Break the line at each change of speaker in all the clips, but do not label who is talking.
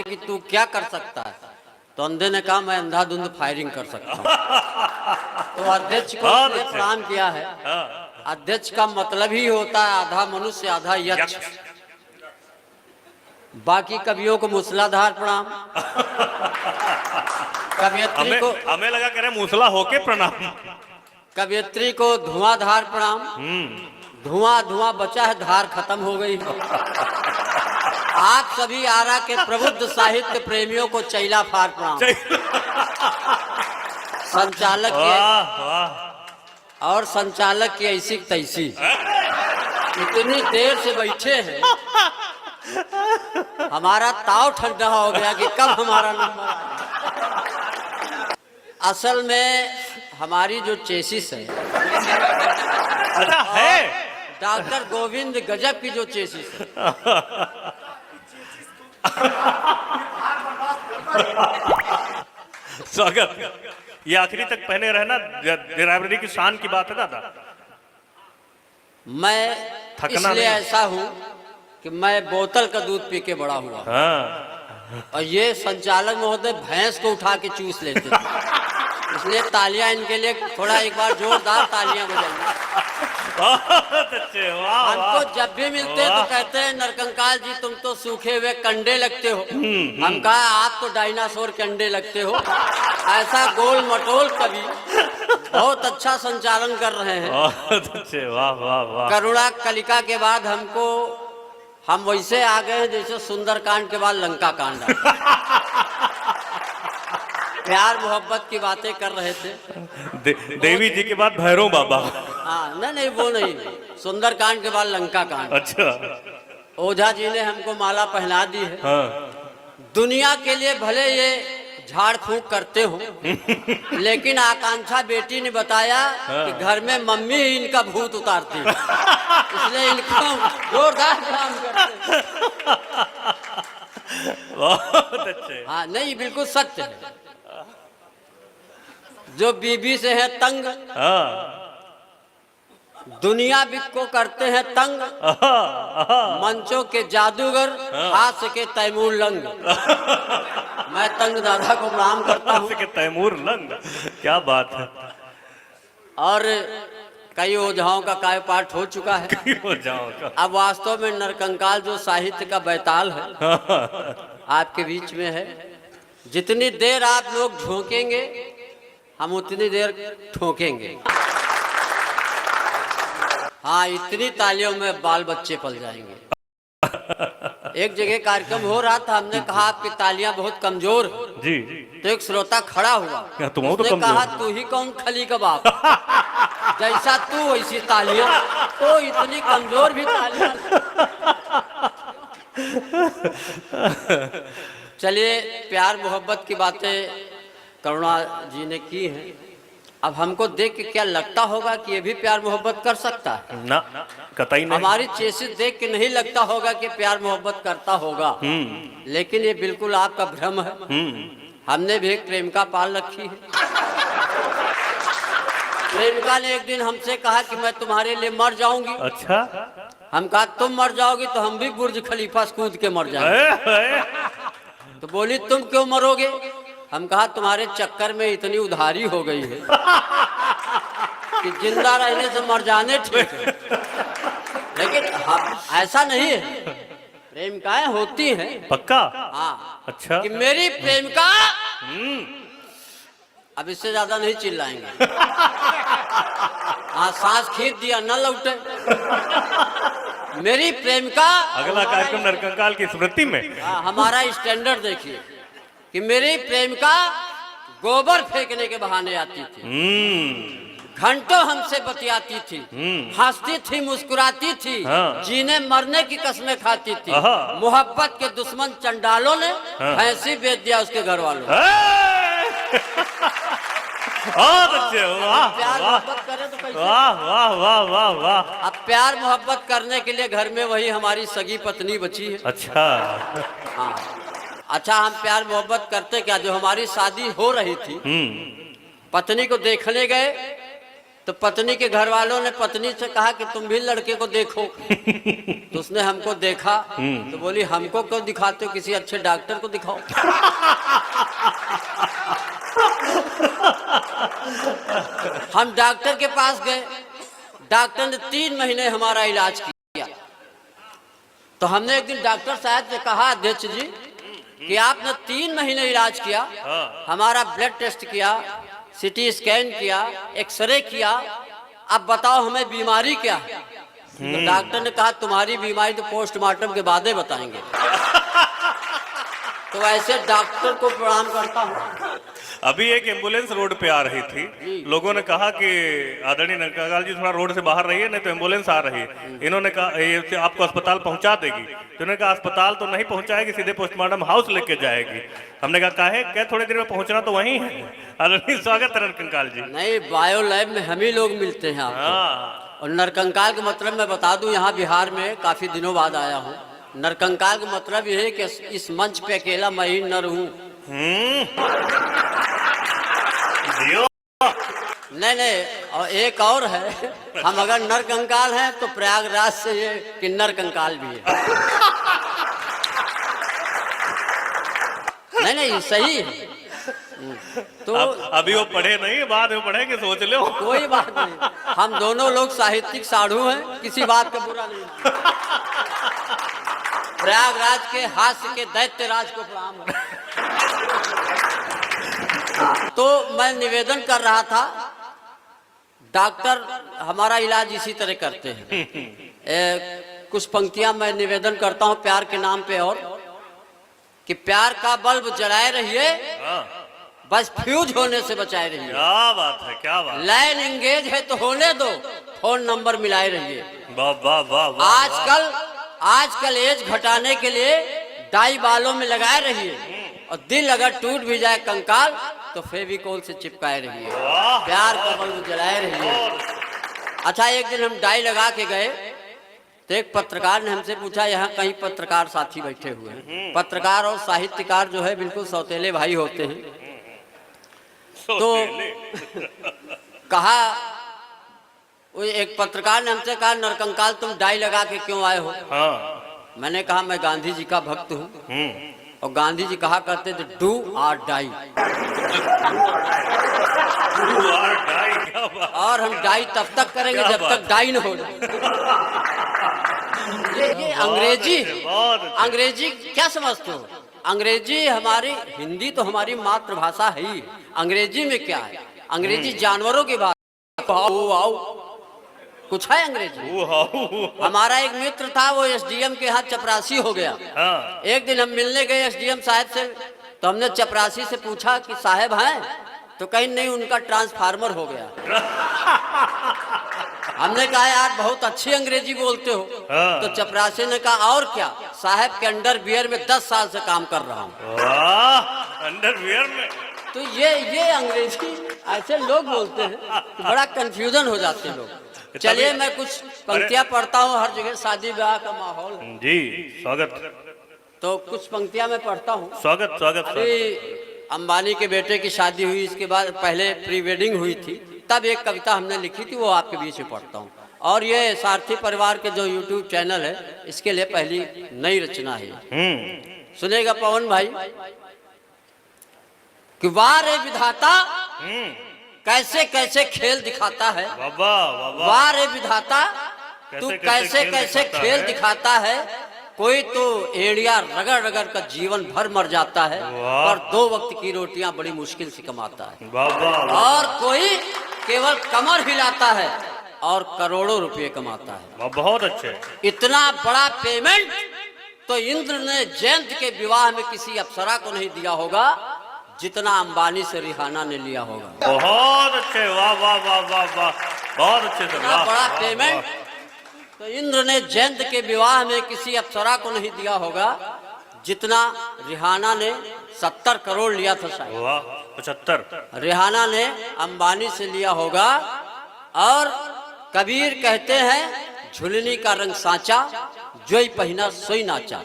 कि तू क्या कर सकता है, तो अंधे ने कहा मैं अंधाधुंध फायरिंग कर सकता हूँ। तो अध्यक्ष को उसने प्रणाम किया है। अध्यक्ष का मतलब ही होता है आधा मनुष्य आधा यक्ष। बाकी कवियों को मूसलाधार प्रणाम, कवियत्री को
हमें लगा कह रहे मूसला होके प्रणाम,
कवियत्री को धुआंधार प्रणाम। धुआं धुआं बचा है, धार खत्म हो गई। आप सभी आरा के प्रबुद्ध साहित्य प्रेमियों को चैला फार प्रणाम। संचालक के और संचालक की ऐसी तैसी, इतनी देर से बैठे हैं, हमारा ताव ठंडा हो गया कि कब हमारा नंबर आएगा। असल में हमारी जो चेसिस है, डॉक्टर गोविंद गजब की जो चेसिस है,
स्वागत। ये आखिरी तक पहने रहना, ड्राइवरी की शान की बात है दादा।
मैं इसलिए ऐसा हूँ कि मैं बोतल का दूध पी के बड़ा हुआ। और ये संचालक महोदय भैंस को उठा के चूस लेते थे, इसलिए तालियां इनके लिए थोड़ा एक बार जोरदार तालियां बजाइए। हमको जब भी मिलते हैं तो कहते हैं नरकंकाल जी तुम तो सूखे हुए कंडे लगते हो। हम कहा आप तो डायनासोर के अंडे लगते हो। ऐसा गोल मटोल कवि बहुत अच्छा संचालन कर रहे हैं।
वाह वाह वाह।
करुणा कलिका के बाद हम वैसे आ गए जैसे सुंदरकांड के बाद लंका कांड। प्यार मोहब्बत की बातें कर रहे थे।
देवी जी के बाद भैरव बाबा।
हाँ नहीं वो नहीं, सुंदरकांड के बाद लंका कांड।
अच्छा।
ओझा जी ने हमको माला पहना दी है।
हाँ।
दुनिया के लिए भले ये झाड़ फूंक करते हो, लेकिन आकांक्षा बेटी ने बताया कि घर में मम्मी ही इनका भूत उतारती है, इसलिए इनको जोरदार प्रणाम करते।
बहुत अच्छे।
हाँ नहीं बिल्कुल सत्य है। जो बीबी से है तंग, दुनिया को करते हैं तंग, मंचों के जादूगर, हास्य के तैमूर लंग। मैं तंग दादा को प्रणाम करता हूँ।
के तैमूर लंग, क्या बात है।
और कई ओझाओं का काय पाठ हो चुका है। अब वास्तव में नरकंकाल जो साहित्य का बैताल है आपके बीच में है। जितनी देर आप लोग झोंकेंगे हम उतनी देर ठोकेंगे। हाँ इतनी तालियों में बाल बच्चे पल जाएंगे। एक जगह कार्यक्रम हो रहा था, हमने कहा आपकी तालियां बहुत कमजोर
जी।
तो एक श्रोता खड़ा हुआ, उसने कहा तू ही कौन खली का बाप, जैसा तू वैसी तालियां। तो इतनी कमजोर भी तालियां। चलिए प्यार मोहब्बत की बातें करुणा जी ने की हैं। अब हमको देख के क्या लगता होगा कि ये भी प्यार मोहब्बत कर सकता है?
ना, कतई नहीं।
हमारी चेसिस देख के नहीं लगता होगा कि प्यार मोहब्बत करता होगा, लेकिन ये बिल्कुल आपका भ्रम है। हमने भी एक प्रेमिका पाल रखी है। प्रेमिका ने एक दिन हमसे कहा कि मैं तुम्हारे लिए मर जाऊंगी।
अच्छा।
हम कहा तुम मर जाओगी तो हम भी बुर्ज खलीफा कूद के मर जाएंगे। तो बोली तुम क्यों मरोगे? हम कहा तुम्हारे चक्कर में इतनी उधारी हो गई है कि जिंदा रहने से मर जाने ठीक है। लेकिन ऐसा नहीं है, प्रेमिकाएं होती हैं।
पक्का?
हाँ।
अच्छा। कि
मेरी प्रेमिका, अब इससे ज्यादा नहीं चिल्लाएंगे। हाँ सांस खींच दिया न लौटे। मेरी प्रेमिका,
अगला कार्यक्रम नरकंकाल की स्मृति में।
हमारा स्टैंडर्ड देखिए कि मेरी प्रेमिका गोबर फेंकने के बहाने आती थी, घंटों हमसे बतियाती थी, हंसती थी, मुस्कुराती थी, जीने मरने की कसमें खाती थी। मोहब्बत के दुश्मन चंडालों ने भैंसी बेच दिया उसके घर वालों।
बहुत अच्छे।
प्यार मोहब्बत करे तो कैसे?
वाह वाह वाह वाह वाह।
अब प्यार मोहब्बत करने के लिए घर में वही हमारी सगी पत्नी बची है।
अच्छा।
हाँ अच्छा, हम प्यार मोहब्बत करते क्या? जो हमारी शादी हो रही थी, पत्नी को देखने गए तो पत्नी के घर वालों ने पत्नी से कहा कि तुम भी लड़के को देखो। तो उसने हमको देखा तो बोली हमको क्यों दिखाते हो, किसी अच्छे डॉक्टर को दिखाओ। हम डॉक्टर के पास गए, डॉक्टर ने 3 महीने हमारा इलाज किया। तो हमने एक दिन डॉक्टर साहब से कहा, अध्यक्ष जी कि आपने 3 महीने इलाज किया, हमारा ब्लड टेस्ट किया, सीटी स्कैन किया, एक्सरे किया, अब बताओ हमें बीमारी क्या है। तो डॉक्टर ने कहा तुम्हारी बीमारी तो पोस्टमार्टम के बाद ही बताएंगे। तो ऐसे डॉक्टर को प्रणाम करता हूँ।
अभी एक एम्बुलेंस रोड पे आ रही थी, लोगों ने कहा कि आदरणीय नरकंकाल जी थोड़ा रोड से बाहर रहिए, नहीं तो एम्बुलेंस आ रही है। इन्होंने कहा ये आपको अस्पताल पहुंचा देगी। तो उन्होंने कहा अस्पताल तो नहीं पहुंचाएगी, सीधे पोस्टमार्टम हाउस लेके जाएगी। हमने कहा काहे, क्या थोड़ी देर में पहुंचना तो वहीं है। आदरणीय स्वागत है नरकंकाल जी।
नहीं, बायो लैब में हम ही लोग मिलते हैं आपको। और नरकंकाल का मतलब मैं बता दूं, यहाँ बिहार में काफी दिनों बाद आया हूँ। नरकंकाल का मतलब यह है कि इस मंच पे अकेला मैं ही नर हूँ। नहीं, और एक और है, हम अगर नरकंकाल हैं तो प्रयागराज से ये किन्नर कंकाल भी है। नहीं, सही है। तो
अभी वो पढ़े नहीं, बाद में पढ़ेंगे, सोच लो।
कोई बात नहीं, हम दोनों लोग साहित्यिक साधु हैं, किसी बात का बुरा नहीं। प्रयागराज के हास्य के दैत्यराज को प्रणाम हो। तो मैं निवेदन कर रहा था, डॉक्टर हमारा इलाज इसी तरह करते हैं। कुछ पंक्तियां मैं निवेदन करता हूं प्यार के नाम पे, और कि प्यार का बल्ब जलाए रहिए, बस फ्यूज होने से बचाए रहिए।
क्या बात है, क्या बात।
लाइन एंगेज है तो होने दो, फोन नंबर मिलाए रहिए।
वाह वाह वाह वाह।
आजकल एज घटाने के लिए डाई बालों में लगाए रहिए, और दिल अगर टूट भी जाए कंकाल तो फेविकोल से चिपकाए रहिए। प्यार का बल्ब जलाए रहिए। अच्छा, एक दिन हम डाई लगा के गए तो एक पत्रकार ने हमसे पूछा, यहाँ कहीं पत्रकार साथी बैठे हुए हैं। पत्रकार और साहित्यकार जो है बिल्कुल सौतेले भाई होते हैं। तो कहा, वो एक पत्रकार ने हमसे कहा, नरकंकाल तुम डाई लगा के क्यों आए हो? मैंने कहा मैं गांधी जी का भक्त हूँ, और गांधी जी कहा करते थे डू और डाई। और हम डाई तब तक करेंगे जब तक डाई न हो जाए। ये अंग्रेजी क्या समझते हो? अंग्रेजी हमारी, हिंदी तो हमारी मातृभाषा है ही, अंग्रेजी में क्या है? अंग्रेजी जानवरों की बात। कुछ है अंग्रेजी। हमारा एक मित्र था, वो एसडीएम के यहाँ चपरासी हो गया। एक दिन हम मिलने गए एसडीएम साहब से, तो हमने चपरासी से पूछा कि साहब हैं? तो कहीं नहीं, उनका ट्रांसफार्मर हो गया। हमने कहा यार बहुत अच्छी अंग्रेजी बोलते हो। तो चपरासी ने कहा और क्या, साहब के अंडरवियर में 10 साल से काम कर रहा हूँ।
अंडरवियर में? तो
ये अंग्रेजी ऐसे लोग बोलते हैं, बड़ा कंफ्यूजन हो जाते हैं लोग। चलिए मैं कुछ पंक्तियां पढ़ता हूँ, हर जगह शादी ब्याह का माहौल है।
जी स्वागत।
तो कुछ पंक्तियां मैं पढ़ता हूँ।
स्वागत स्वागत।
अभी अंबानी के बेटे की शादी हुई, इसके बाद पहले प्री वेडिंग हुई थी, तब एक कविता हमने लिखी थी, वो आपके बीच में पढ़ता हूँ। और ये सारथी परिवार के जो यूट्यूब चैनल है, इसके लिए पहली नई रचना है। सुनेगा पवन भाई कि वाह रे विधाता कैसे कैसे खेल दिखाता है। वाह रे विधाता तू कैसे कैसे खेल दिखाता है। कोई तो एड़िया रगड़ रगड़ कर जीवन भर मर जाता है, और 2 वक्त की रोटियां बड़ी मुश्किल से कमाता है। और कोई केवल कमर हिलाता है और करोड़ों रुपए कमाता है।
बहुत अच्छे।
इतना बड़ा पेमेंट तो इंद्र ने जयंत के विवाह में किसी अप्सरा को नहीं दिया होगा जितना अंबानी से रिहाना ने लिया होगा।
बहुत अच्छे, वाह वाह वाह वाह वाह, बहुत अच्छे।
इतना बड़ा पेमेंट तो इंद्र ने जयंत के विवाह में किसी अप्सरा को नहीं दिया होगा जितना रिहाना ने 70 करोड़ लिया था शायद।
75
रिहाना ने अंबानी से लिया होगा। और कबीर कहते हैं झुलनी का रंग सांचा, जोई पहिना सोई नाचा।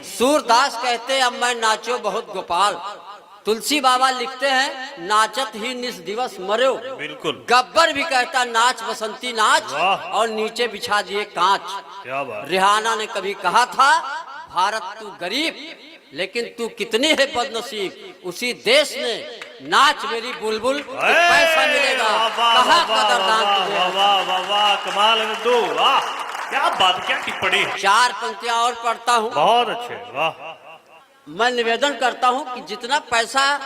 सूरदास कहते अब मैं नाचो बहुत गोपाल, तुलसी बाबा लिखते हैं, नाचत ही निस दिवस मरो।
बिल्कुल।
गब्बर भी कहता नाच बसंती नाच,
वाह।
और नीचे बिछा दिए कांच।
क्या बात।
रिहाना ने कभी कहा था, भारत तू गरीब लेकिन तू कितनी है बदनसीब। उसी देश ने नाच मेरी बुलबुल तो पैसा मिलेगा, कहा कदरदान तुझे।
वाह वाह वाह वाह, कमाल है दो, वाह क्या बात, क्या टिप्पणी।
4 पंक्तियां और पढ़ता हूँ।
बहुत अच्छे, वाह।
मैं निवेदन करता हूँ कि जितना पैसा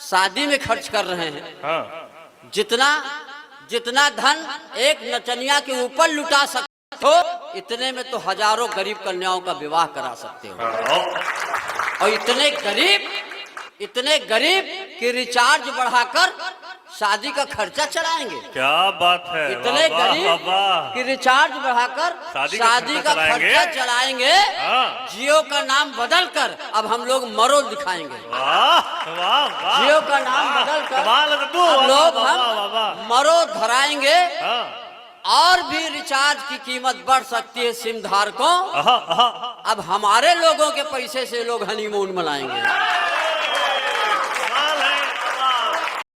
शादी में खर्च कर रहे हैं,
हाँ।
जितना धन एक नचनिया के ऊपर लुटा सकते हो, इतने में तो हजारों गरीब कन्याओं का विवाह करा सकते हो। और इतने गरीब कि रिचार्ज बढ़ाकर शादी का खर्चा चलाएंगे।
क्या बात है।
इतने गरीब कि रिचार्ज बढ़ाकर शादी का खर्चा चलाएंगे। जियो का नाम बदल कर अब हम लोग मरो दिखाएंगे। जियो का नाम बदल कर हम लोग मरो धराएंगे। और भी रिचार्ज की कीमत बढ़ सकती है सिम धारकों। अब हमारे लोगों के पैसे से लोग हनीमून मनाएंगे।